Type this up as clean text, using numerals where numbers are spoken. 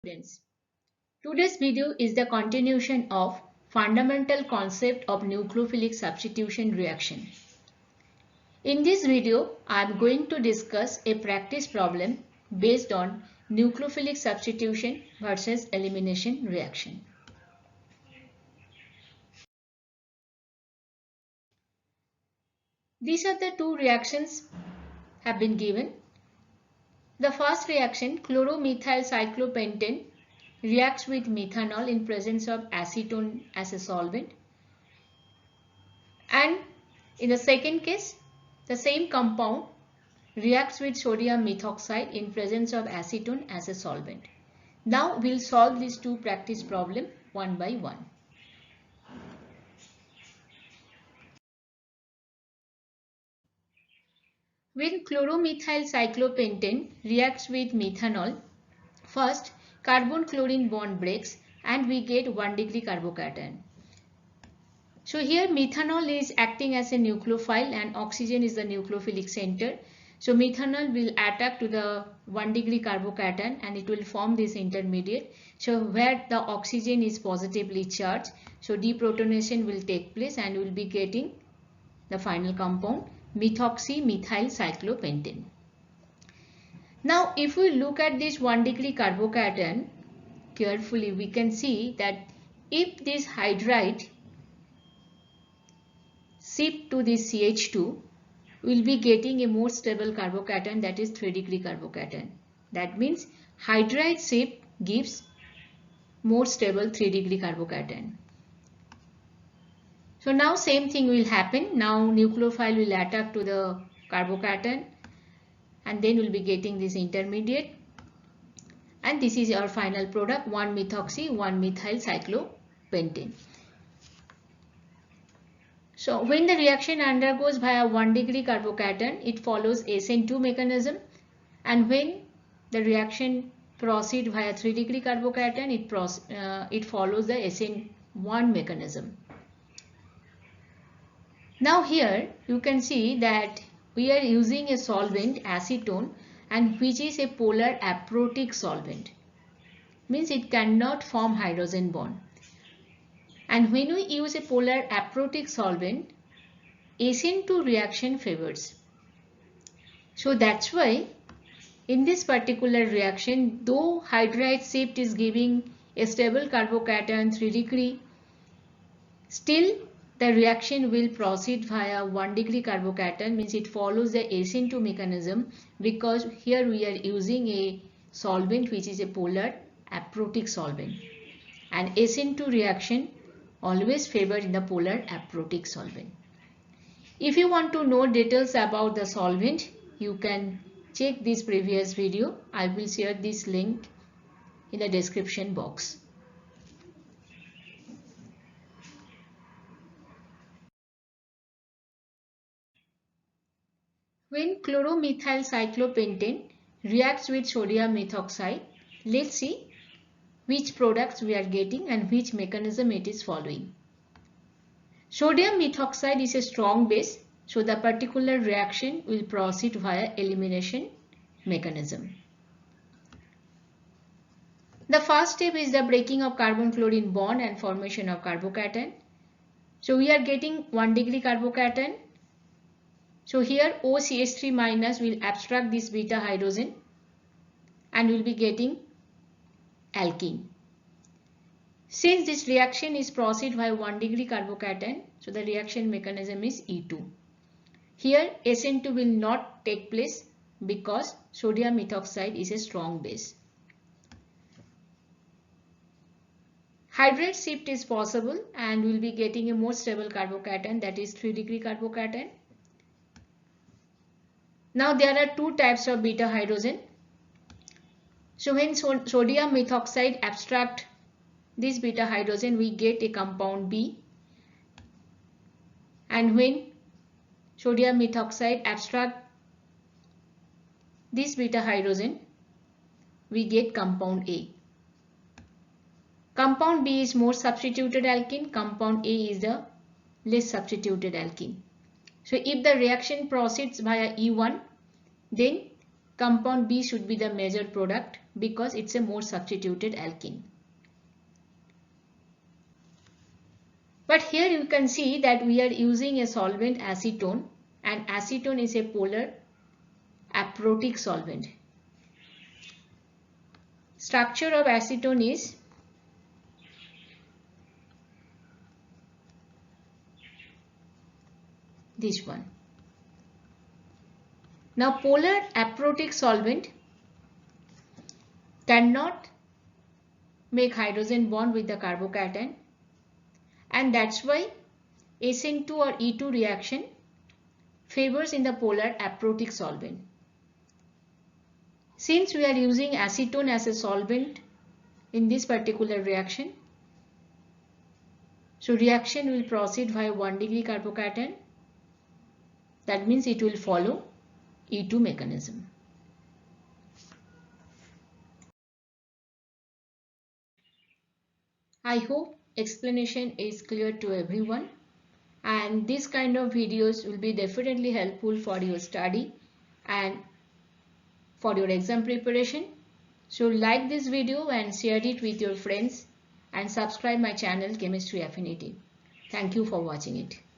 Students, today's video is the continuation of fundamental concept of nucleophilic substitution reaction. In this video, I am going to discuss a practice problem based on nucleophilic substitution versus elimination reaction. These are the two reactions have been given. The first reaction, chloromethyl cyclopentane, reacts with methanol in presence of acetone as a solvent, and in the second case the same compound reacts with sodium methoxide in presence of acetone as a solvent. Now we'll solve these two practice problems one by one. When chloromethyl cyclopentane reacts with methanol, first carbon-chlorine bond breaks and we get 1 degree carbocation. So here methanol is acting as a nucleophile and oxygen is the nucleophilic center. So methanol will attack to the 1 degree carbocation and it will form this intermediate. So where the oxygen is positively charged, so deprotonation will take place and we will be getting the final compound methoxymethyl cyclopentane. Now if we look at this 1 degree carbocation carefully, we can see that if this hydride shift to this CH2, we will be getting a more stable carbocation, that is 3 degree carbocation. That means hydride shift gives more stable 3 degree carbocation. So now same thing will happen. Now nucleophile will attack to the carbocation and then we'll be getting this intermediate, and this is our final product 1-methoxy 1-methyl cyclopentane. So when the reaction undergoes via 1 degree carbocation, it follows SN2 mechanism, and when the reaction proceeds via 3 degree carbocation, it follows the SN1 mechanism. Now here you can see that we are using a solvent acetone, and which is a polar aprotic solvent, means it cannot form hydrogen bond. And when we use a polar aprotic solvent, SN2 reaction favors. So that's why in this particular reaction, though hydride shift is giving a stable carbocation 3 degree, still the reaction will proceed via 1 degree carbocation, means it follows the SN2 mechanism, because here we are using a solvent which is a polar aprotic solvent, and SN2 reaction always favor in the polar aprotic solvent. If you want to know details about the solvent, you can check this previous video. I will share this link in the description box. When chloromethyl cyclopentane reacts with sodium methoxide, let's see which products we are getting and which mechanism it is following. Sodium methoxide is a strong base, so the particular reaction will proceed via elimination mechanism. The first step is the breaking of carbon-chlorine bond and formation of carbocation. So we are getting 1 degree carbocation. So here OCH3 minus will abstract this beta hydrogen and we will be getting alkene. Since this reaction is proceed by 1 degree carbocation, so the reaction mechanism is E2. Here SN2 will not take place because sodium methoxide is a strong base. Hydride shift is possible and we will be getting a more stable carbocation, that is 3 degree carbocation. Now there are two types of beta hydrogen. So when sodium methoxide abstract this beta hydrogen, we get a compound B, and when sodium methoxide abstract this beta hydrogen, we get compound A. Compound B is more substituted alkene, compound A is the less substituted alkene. So if the reaction proceeds via E1, then compound B should be the major product because it's a more substituted alkene. But here you can see that we are using a solvent acetone, and acetone is a polar aprotic solvent. Structure of acetone is this one. Now polar aprotic solvent cannot make hydrogen bond with the carbocation, and that's why SN2 or E2 reaction favors in the polar aprotic solvent. Since we are using acetone as a solvent in this particular reaction, so reaction will proceed via 1 degree carbocation. That means it will follow E2 mechanism. I hope explanation is clear to everyone, and this kind of videos will be definitely helpful for your study and for your exam preparation. So like this video and share it with your friends and subscribe my channel Chemistry Affinity. Thank you for watching it.